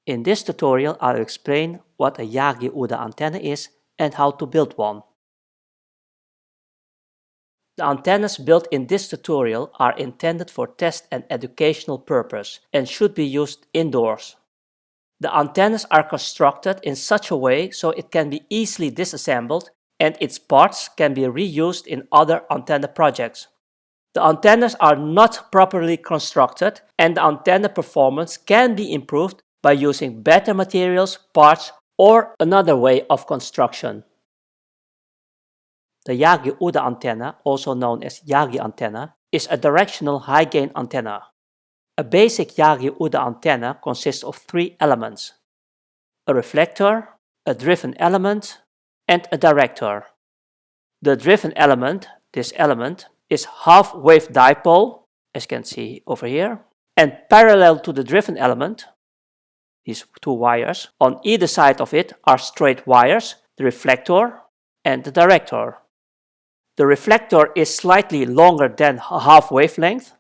In this tutorial, I'll explain what a Yagi-Uda antenna is and how to build one. The antennas built in this tutorial are intended for test and educational purpose and should be used indoors. The antennas are constructed in such a way so it can be easily disassembled and its parts can be reused in other antenna projects. The antennas are not properly constructed and the antenna performance can be improved by using better materials, parts, or another way of construction. The Yagi-Uda antenna, also known as Yagi antenna, is a directional high-gain antenna. A basic Yagi-Uda antenna consists of three elements: a reflector, a driven element, and a director. The driven element, this element, is half-wave dipole, as you can see over here, and parallel to the driven element, these two wires, on either side of it are straight wires, the reflector and the director. The reflector is slightly longer than a half wavelength,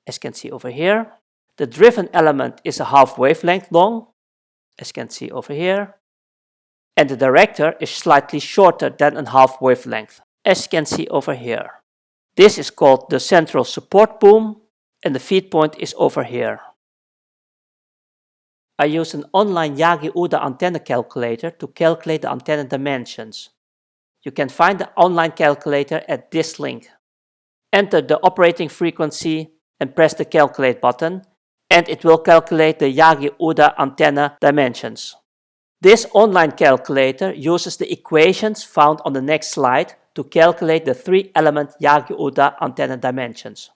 as you can see over here. The driven element is a half wavelength long, as you can see over here. And the director is slightly shorter than a half wavelength, as you can see over here. This is called the central support boom, and the feed point is over here. I use an online Yagi-Uda antenna calculator to calculate the antenna dimensions. You can find the online calculator at this link. Enter the operating frequency and press the calculate button, and it will calculate the Yagi-Uda antenna dimensions. This online calculator uses the equations found on the next slide to calculate the three-element Yagi-Uda antenna dimensions.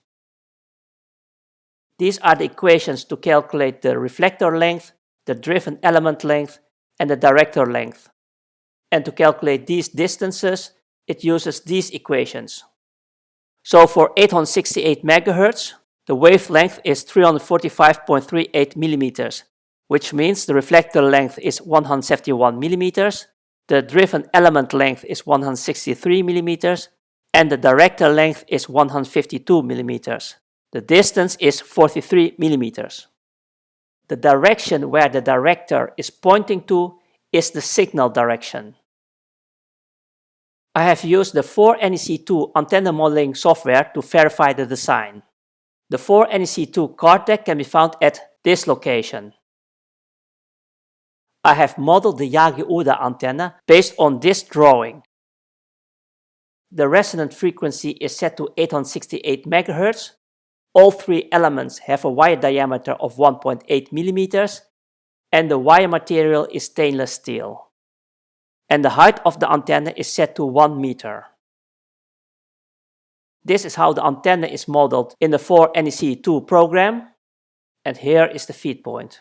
These are the equations to calculate the reflector length, the driven element length, and the director length. And to calculate these distances, it uses these equations. So for 868 MHz, the wavelength is 345.38 millimeters, which means the reflector length is 171 millimeters, the driven element length is 163 millimeters, and the director length is 152 millimeters. The distance is 43 millimeters. The direction where the director is pointing to is the signal direction. I have used the 4NEC2 antenna modeling software to verify the design. The 4NEC2 card deck can be found at this location. I have modeled the Yagi-Uda antenna based on this drawing. The resonant frequency is set to 868 MHz. All three elements have a wire diameter of 1.8 millimeters, and the wire material is stainless steel. And the height of the antenna is set to 1 meter. This is how the antenna is modeled in the 4NEC2 program, and here is the feed point.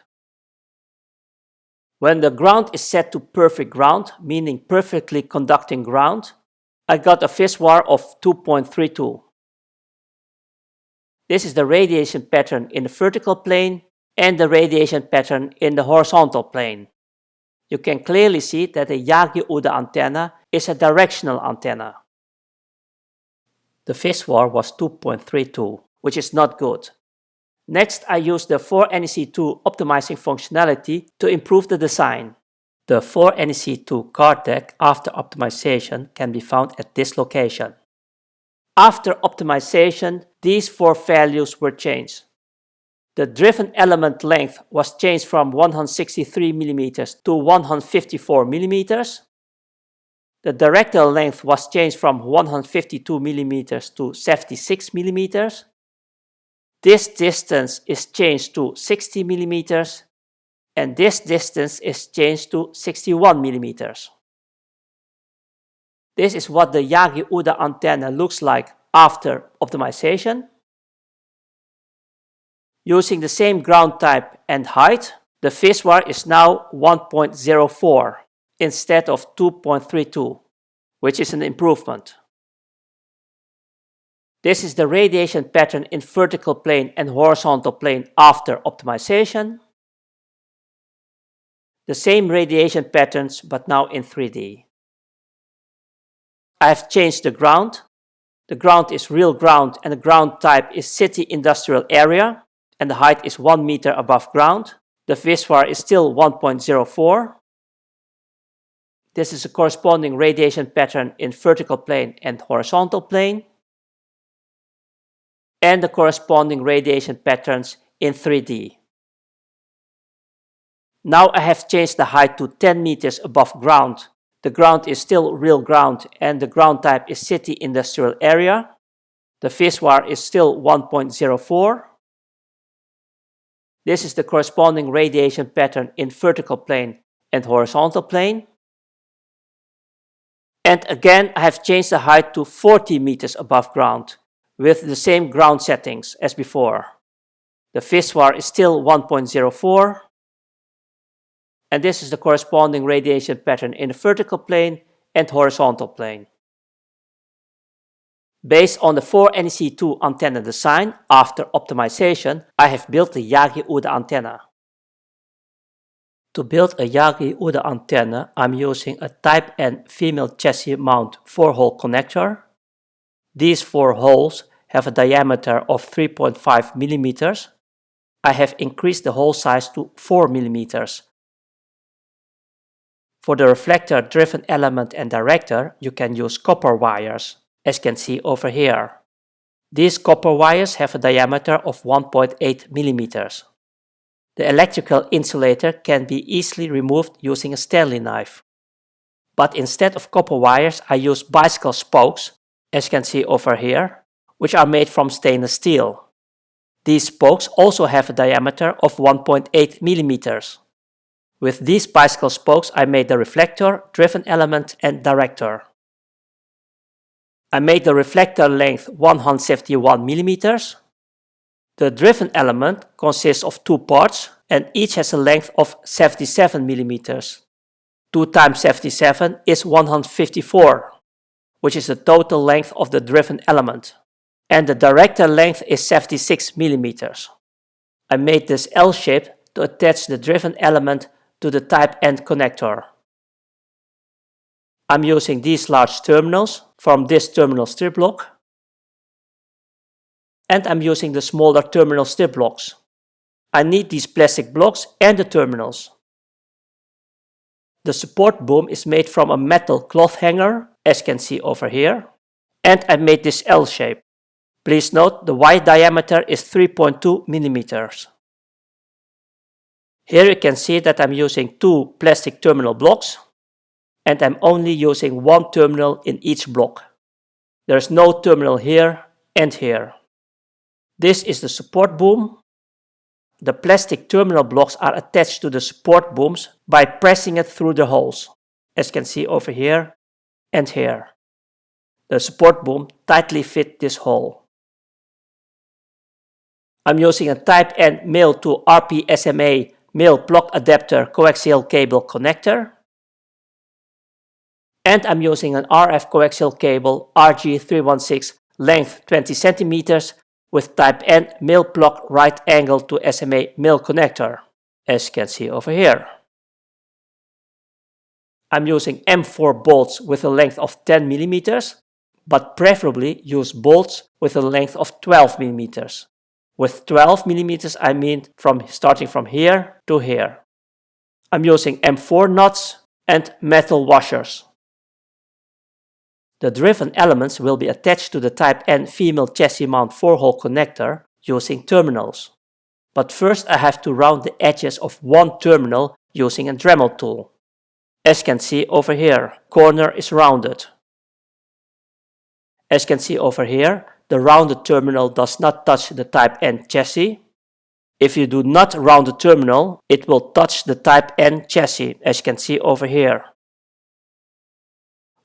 When the ground is set to perfect ground, meaning perfectly conducting ground, I got a VSWR of 2.32. This is the radiation pattern in the vertical plane and the radiation pattern in the horizontal plane. You can clearly see that the Yagi-Uda antenna is a directional antenna. The VSWR was 2.32, which is not good. Next, I used the 4NEC2 optimizing functionality to improve the design. The 4NEC2 card deck after optimization can be found at this location. After optimization, these four values were changed. The driven element length was changed from 163 mm to 154 mm. The director length was changed from 152 mm to 76 mm. This distance is changed to 60 mm, and this distance is changed to 61 mm. This is what the Yagi-Uda antenna looks like after optimization. Using the same ground type and height, the VSWR is now 1.04 instead of 2.32, which is an improvement. This is the radiation pattern in vertical plane and horizontal plane after optimization. The same radiation patterns, but now in 3D. I have changed the ground. The ground is real ground and the ground type is city industrial area, and the height is 1 meter above ground. The phase wire is still 1.04. This is a corresponding radiation pattern in vertical plane and horizontal plane, and the corresponding radiation patterns in 3D. Now I have changed the height to 10 meters above ground. The ground is still real ground and the ground type is city industrial area. The phase wire is still 1.04. This is the corresponding radiation pattern in vertical plane and horizontal plane. And again, I have changed the height to 40 meters above ground with the same ground settings as before. The phase wire is still 1.04. And this is the corresponding radiation pattern in the vertical plane and horizontal plane. Based on the 4NEC2 antenna design, after optimization, I have built the Yagi-Uda antenna. To build a Yagi-Uda antenna, I'm using a Type N female chassis mount 4-hole connector. These 4 holes have a diameter of 3.5 millimeters. I have increased the hole size to 4 millimeters. For the reflector, driven element and director, you can use copper wires, as you can see over here. These copper wires have a diameter of 1.8 millimeters. The electrical insulator can be easily removed using a Stanley knife. But instead of copper wires, I use bicycle spokes, as you can see over here, which are made from stainless steel. These spokes also have a diameter of 1.8 millimeters. With these bicycle spokes, I made the reflector, driven element and director. I made the reflector length 171 millimeters. The driven element consists of 2 parts and each has a length of 77 millimeters. 2 times 77 is 154, which is the total length of the driven element. And the director length is 76 millimeters. I made this L shape to attach the driven element to the Type N connector. I'm using these large terminals from this terminal strip block. And I'm using the smaller terminal strip blocks. I need these plastic blocks and the terminals. The support boom is made from a metal cloth hanger, as you can see over here. And I made this L shape. Please note the wide diameter is 3.2 millimeters. Here you can see that I'm using 2 plastic terminal blocks and I'm only using 1 terminal in each block. There's no terminal here and here. This is the support boom. The plastic terminal blocks are attached to the support booms by pressing it through the holes, as you can see over here and here. The support boom tightly fits this hole. I'm using a Type N male to RP-SMA male plug adapter coaxial cable connector. And I'm using an RF coaxial cable RG316 length 20 cm with Type N male plug right angle to SMA male connector, as you can see over here. I'm using M4 bolts with a length of 10 mm, but preferably use bolts with a length of 12 mm. With 12 mm I mean starting from here to here. I'm using M4 nuts and metal washers. The driven elements will be attached to the Type N female chassis mount 4-hole connector using terminals. But first I have to round the edges of one terminal using a Dremel tool. As you can see over here, corner is rounded. As you can see over here, the rounded terminal does not touch the Type N chassis. If you do not round the terminal, it will touch the Type N chassis, as you can see over here.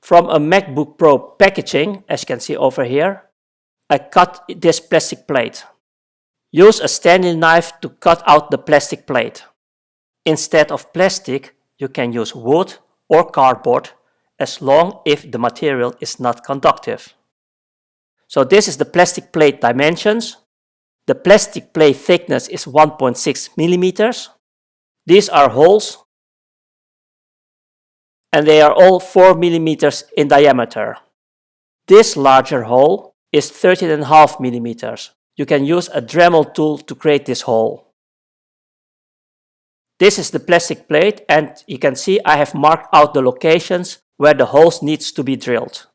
From a MacBook Pro packaging, as you can see over here, I cut this plastic plate. Use a Stanley knife to cut out the plastic plate. Instead of plastic, you can use wood or cardboard as long as the material is not conductive. So this is the plastic plate dimensions. The plastic plate thickness is 1.6 millimeters. These are holes and they are all 4 millimeters in diameter. This larger hole is 13.5 millimeters. You can use a Dremel tool to create this hole. This is the plastic plate, and you can see I have marked out the locations where the holes needs to be drilled.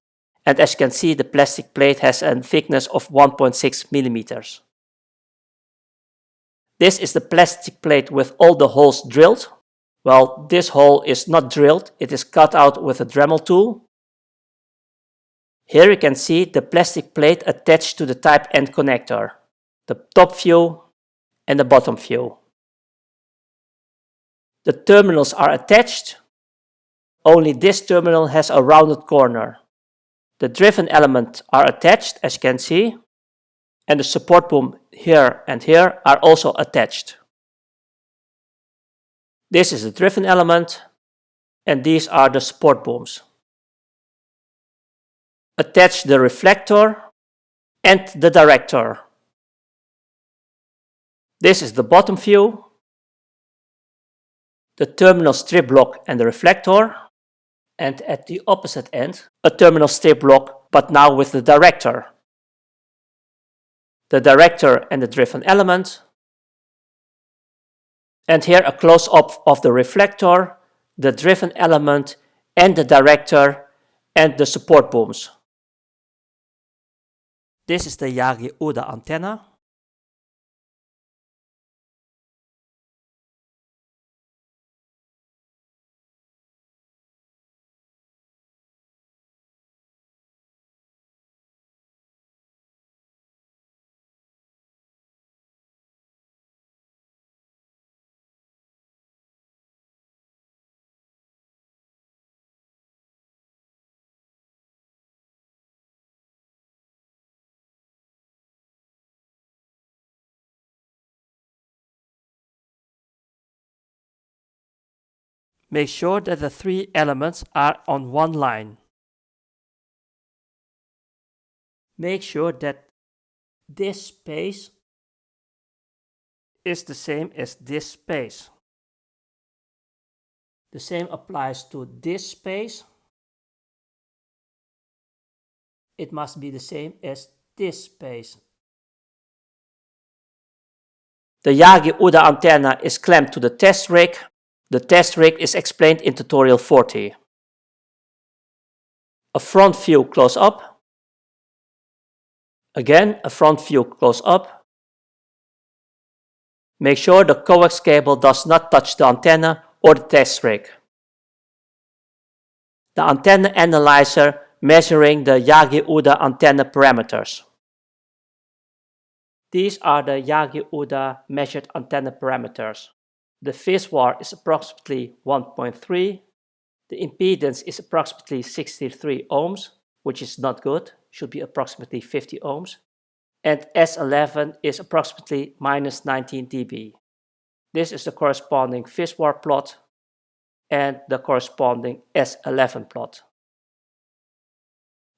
And as you can see, the plastic plate has a thickness of 1.6 millimeters. This is the plastic plate with all the holes drilled. Well, this hole is not drilled, it is cut out with a Dremel tool. Here you can see the plastic plate attached to the Type N connector, the top view and the bottom view. The terminals are attached. Only this terminal has a rounded corner. The driven elements are attached, as you can see, and the support boom here and here are also attached. This is the driven element, and these are the support booms. Attach the reflector and the director. This is the bottom view, the terminal strip block and the reflector, and at the opposite end, a terminal strip block, but now with the director. The director and the driven element, and here a close-up of the reflector, the driven element, and the director, and the support booms. This is the Yagi-Uda antenna. Make sure that the three elements are on one line. Make sure that this space is the same as this space. The same applies to this space. It must be the same as this space. The Yagi-Uda antenna is clamped to the test rig. The test rig is explained in tutorial 40. A front view close up. Again, a front view close up. Make sure the coax cable does not touch the antenna or the test rig. The antenna analyzer measuring the Yagi-Uda antenna parameters. These are the Yagi-Uda measured antenna parameters. The phase VAR is approximately 1.3. The impedance is approximately 63 ohms, which is not good, should be approximately 50 ohms. And S11 is approximately minus 19 dB. This is the corresponding phase VAR plot and the corresponding S11 plot.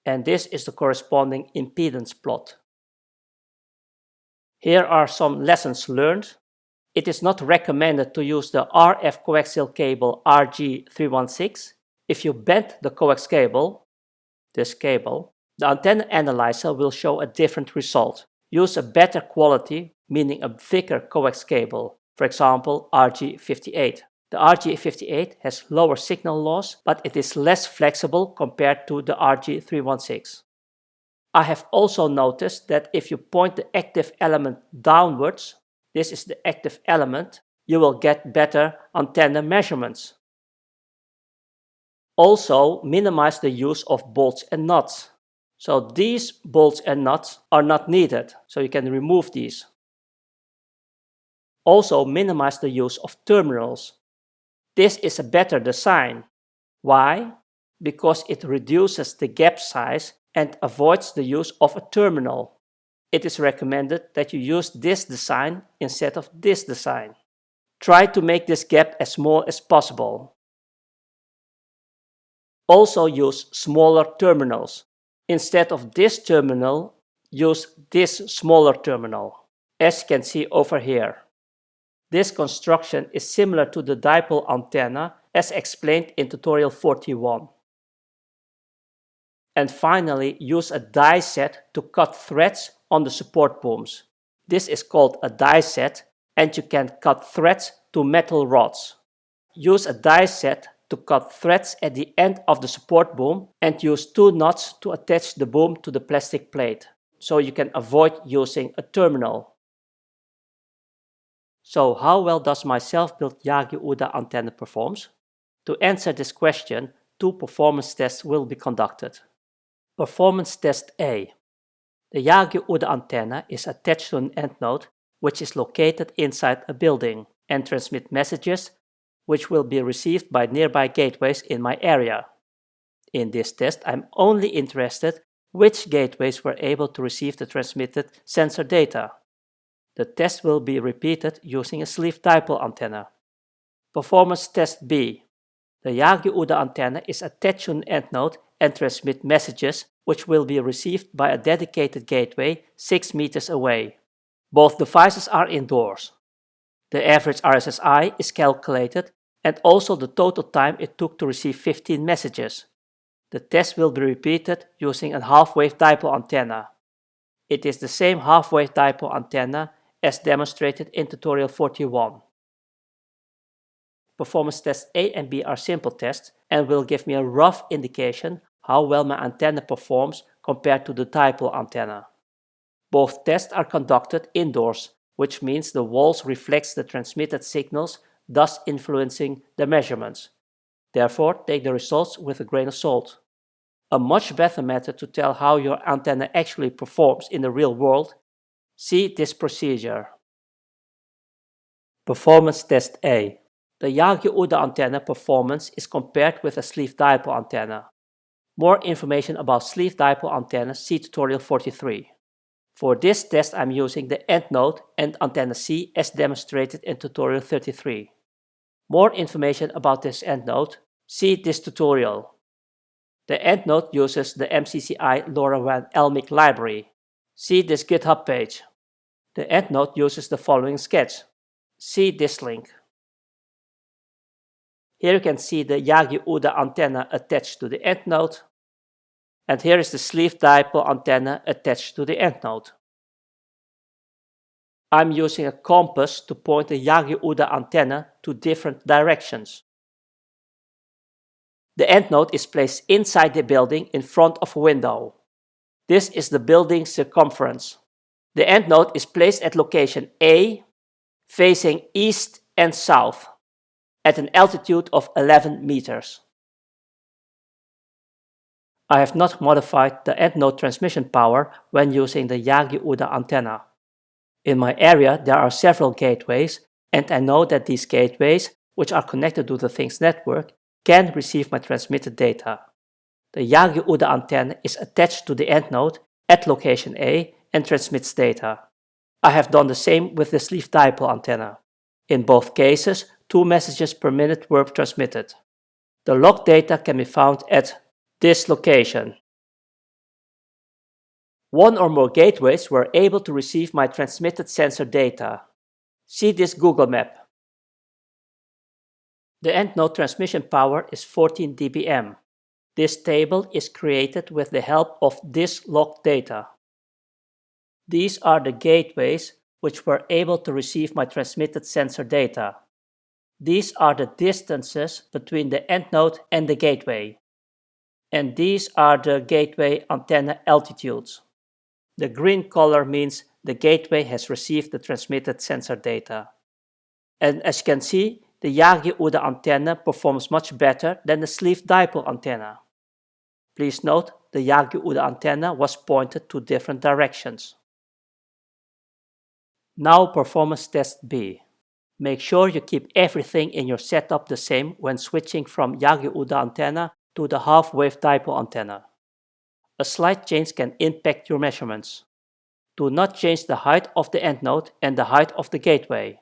And this is the corresponding impedance plot. Here are some lessons learned. It is not recommended to use the RF coaxial cable RG316. If you bend the coax cable, this cable, the antenna analyzer will show a different result. Use a better quality, meaning a thicker coax cable, for example RG58. The RG58 has lower signal loss, but it is less flexible compared to the RG316. I have also noticed that if you point the active element downwards, this is the active element, you will get better antenna measurements. Also, minimize the use of bolts and nuts. So these bolts and nuts are not needed, so you can remove these. Also, minimize the use of terminals. This is a better design. Why? Because it reduces the gap size and avoids the use of a terminal. It is recommended that you use this design instead of this design. Try to make this gap as small as possible. Also use smaller terminals. Instead of this terminal, use this smaller terminal, as you can see over here. This construction is similar to the dipole antenna as explained in tutorial 41. And finally, use a die set to cut threads on the support booms. This is called a die set, and you can cut threads to metal rods. Use a die set to cut threads at the end of the support boom and use 2 nuts to attach the boom to the plastic plate, so you can avoid using a terminal. So how well does my self-built Yagi-Uda antenna perform? To answer this question, 2 performance tests will be conducted. Performance Test A. The Yagi-Uda antenna is attached to an end node which is located inside a building and transmit messages which will be received by nearby gateways in my area. In this test, I'm only interested which gateways were able to receive the transmitted sensor data. The test will be repeated using a sleeve dipole antenna. Performance Test B. The Yagi-Uda antenna is attached to an end node and transmit messages which will be received by a dedicated gateway 6 meters away. Both devices are indoors. The average RSSI is calculated and also the total time it took to receive 15 messages. The test will be repeated using a half-wave dipole antenna. It is the same half-wave dipole antenna as demonstrated in tutorial 41. Performance tests A and B are simple tests and will give me a rough indication how well my antenna performs compared to the dipole antenna. Both tests are conducted indoors, which means the walls reflect the transmitted signals, thus influencing the measurements. Therefore, take the results with a grain of salt. A much better method to tell how your antenna actually performs in the real world, see this procedure. Performance Test A. The Yagi-Uda antenna performance is compared with a sleeve dipole antenna. More information about sleeve dipole antennas, see tutorial 43. For this test, I'm using the end node and antenna C as demonstrated in tutorial 33. More information about this end node, see this tutorial. The end node uses the MCCI LoRaWAN LMIC library. See this GitHub page. The end node uses the following sketch. See this link. Here you can see the Yagi-Uda antenna attached to the end node. And here is the sleeve dipole antenna attached to the end node. I'm using a compass to point the Yagi-Uda antenna to different directions. The end node is placed inside the building in front of a window. This is the building circumference. The end node is placed at location A, facing east and south, at an altitude of 11 meters. I have not modified the end node transmission power when using the Yagi-Uda antenna. In my area, there are several gateways, and I know that these gateways, which are connected to the Things network, can receive my transmitted data. The Yagi-Uda antenna is attached to the end node at location A and transmits data. I have done the same with the sleeve dipole antenna. In both cases, 2 messages per minute were transmitted. The log data can be found at this location. 1 or more gateways were able to receive my transmitted sensor data. See this Google map. The end node transmission power is 14 dBm. This table is created with the help of this log data. These are the gateways which were able to receive my transmitted sensor data. These are the distances between the end node and the gateway. And these are the gateway antenna altitudes. The green color means the gateway has received the transmitted sensor data. And as you can see, the Yagi-Uda antenna performs much better than the sleeve dipole antenna. Please note, the Yagi-Uda antenna was pointed to different directions. Now performance test B. Make sure you keep everything in your setup the same when switching from Yagi-Uda antenna to the half-wave dipole antenna. A slight change can impact your measurements. Do not change the height of the end node and the height of the gateway.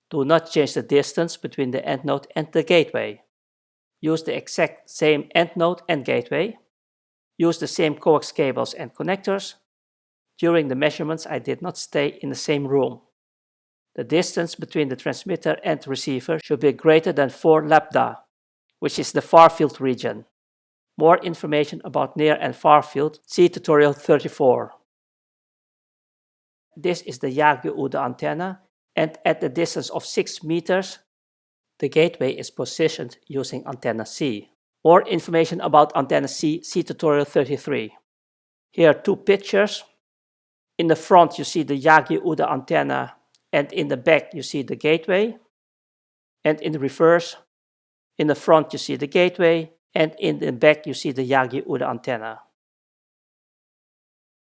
Do not change the distance between the end node and the gateway. Use the exact same end node and gateway. Use the same coax cables and connectors. During the measurements, I did not stay in the same room. The distance between the transmitter and receiver should be greater than 4 lambda, which is the far field region. More information about near and far field, see tutorial 34. This is the Yagi-Uda antenna, and at the distance of 6 meters, The gateway is positioned using antenna C. More information about antenna C, see tutorial 33. Here are two pictures. In the front you see the Yagi-Uda antenna, and in the back you see the gateway. And in the reverse, in the front you see the gateway, and in the back you see the Yagi-Uda antenna.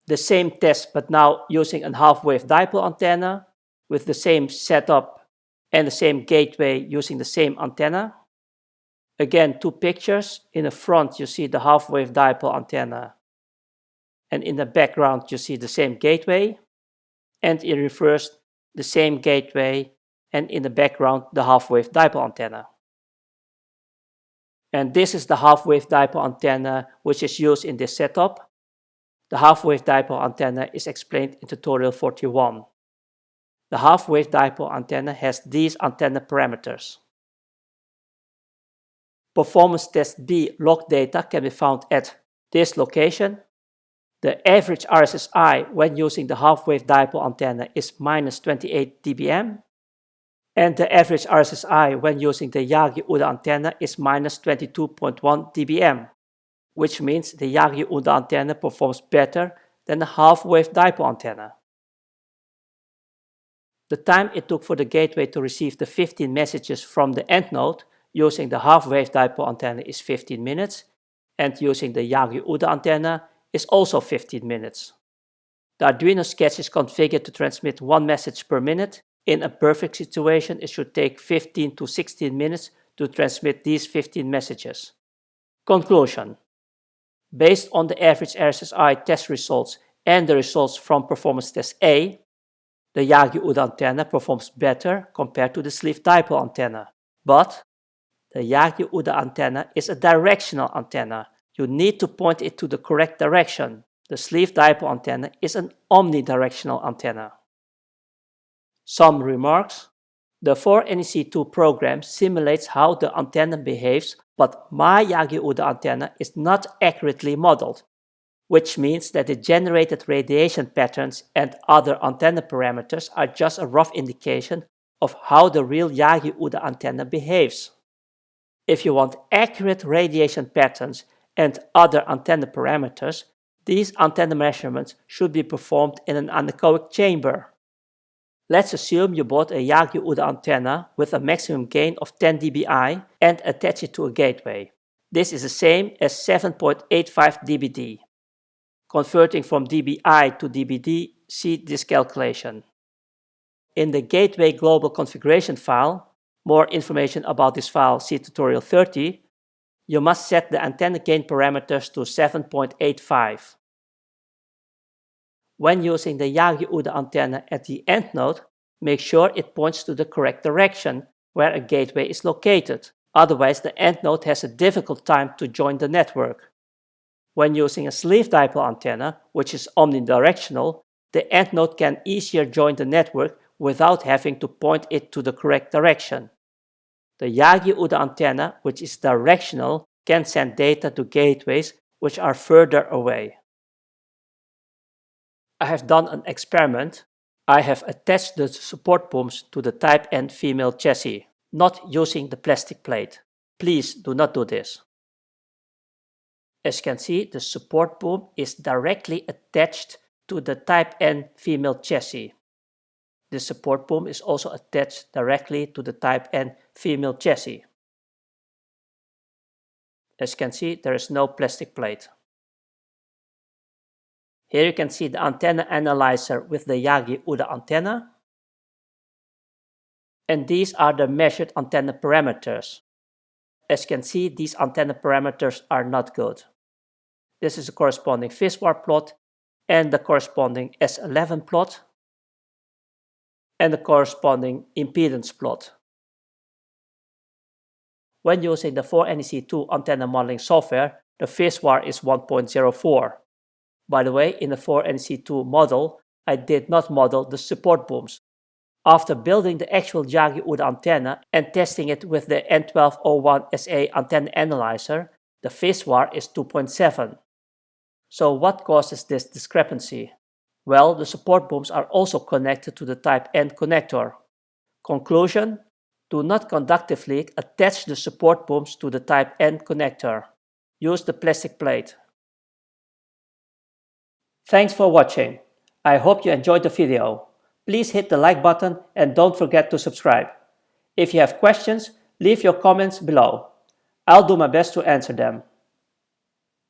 The same test, but now using a half-wave dipole antenna with the same setup and the same gateway using the same antenna. Again, two pictures. In the front you see the half-wave dipole antenna, and in the background you see the same gateway, and in reverse the same gateway, and in the background the half-wave dipole antenna. And this is the half-wave dipole antenna which is used in this setup. The half-wave dipole antenna is explained in tutorial 41. The half-wave dipole antenna has these antenna parameters. Performance test B log data can be found at this location. The average RSSI when using the half-wave dipole antenna is minus 28 dBm. And the average RSSI when using the Yagi-Uda antenna is minus 22.1 dBm, which means the Yagi-Uda antenna performs better than the half-wave dipole antenna. The time it took for the gateway to receive the 15 messages from the end node using the half-wave dipole antenna is 15 minutes, and using the Yagi-Uda antenna is also 15 minutes. The Arduino sketch is configured to transmit one message per minute. In a perfect situation, it should take 15 to 16 minutes to transmit these 15 messages. Conclusion. Based on the average RSSI test results and the results from performance test A, the Yagi-Uda antenna performs better compared to the sleeve dipole antenna. But the Yagi-Uda antenna is a directional antenna. You need to point it to the correct direction. The sleeve dipole antenna is an omnidirectional antenna. Some remarks. The 4NEC2 program simulates how the antenna behaves, but my Yagi-Uda antenna is not accurately modeled, which means that the generated radiation patterns and other antenna parameters are just a rough indication of how the real Yagi-Uda antenna behaves. If you want accurate radiation patterns and other antenna parameters, these antenna measurements should be performed in an anechoic chamber. Let's assume you bought a Yagi-Uda antenna with a maximum gain of 10 dBi and attach it to a gateway. This is the same as 7.85 dBd. Converting from dBi to dBd, see this calculation. In the gateway global configuration file, more information about this file, see tutorial 30, you must set the antenna gain parameters to 7.85. When using the Yagi-Uda antenna at the end node, make sure it points to the correct direction where a gateway is located. Otherwise, the end node has a difficult time to join the network. When using a sleeve dipole antenna, which is omnidirectional, the end node can easier join the network without having to point it to the correct direction. The Yagi-Uda antenna, which is directional, can send data to gateways which are further away. I have done an experiment. I have attached the support booms to the Type N female chassis, not using the plastic plate. Please do not do this. As you can see, the support boom is directly attached to the Type N female chassis. The support boom is also attached directly to the Type N female chassis. As you can see, there is no plastic plate. Here you can see the antenna analyzer with the Yagi-Uda antenna. And these are the measured antenna parameters. As you can see, these antenna parameters are not good. This is the corresponding Viswar plot and the corresponding S11 plot and the corresponding impedance plot. When using the 4NEC2 antenna modeling software, the Viswar is 1.04. By the way, in the 4NEC2 model, I did not model the support booms. After building the actual Yagi-Uda antenna and testing it with the N1201SA antenna analyzer, the Viswar is 2.7. So what causes this discrepancy? Well, the support booms are also connected to the Type N connector. Conclusion: Do not conductively attach the support booms to the Type N connector. Use the plastic plate. Thanks for watching. I hope you enjoyed the video. Please hit the like button and don't forget to subscribe. If you have questions, leave your comments below. I'll do my best to answer them.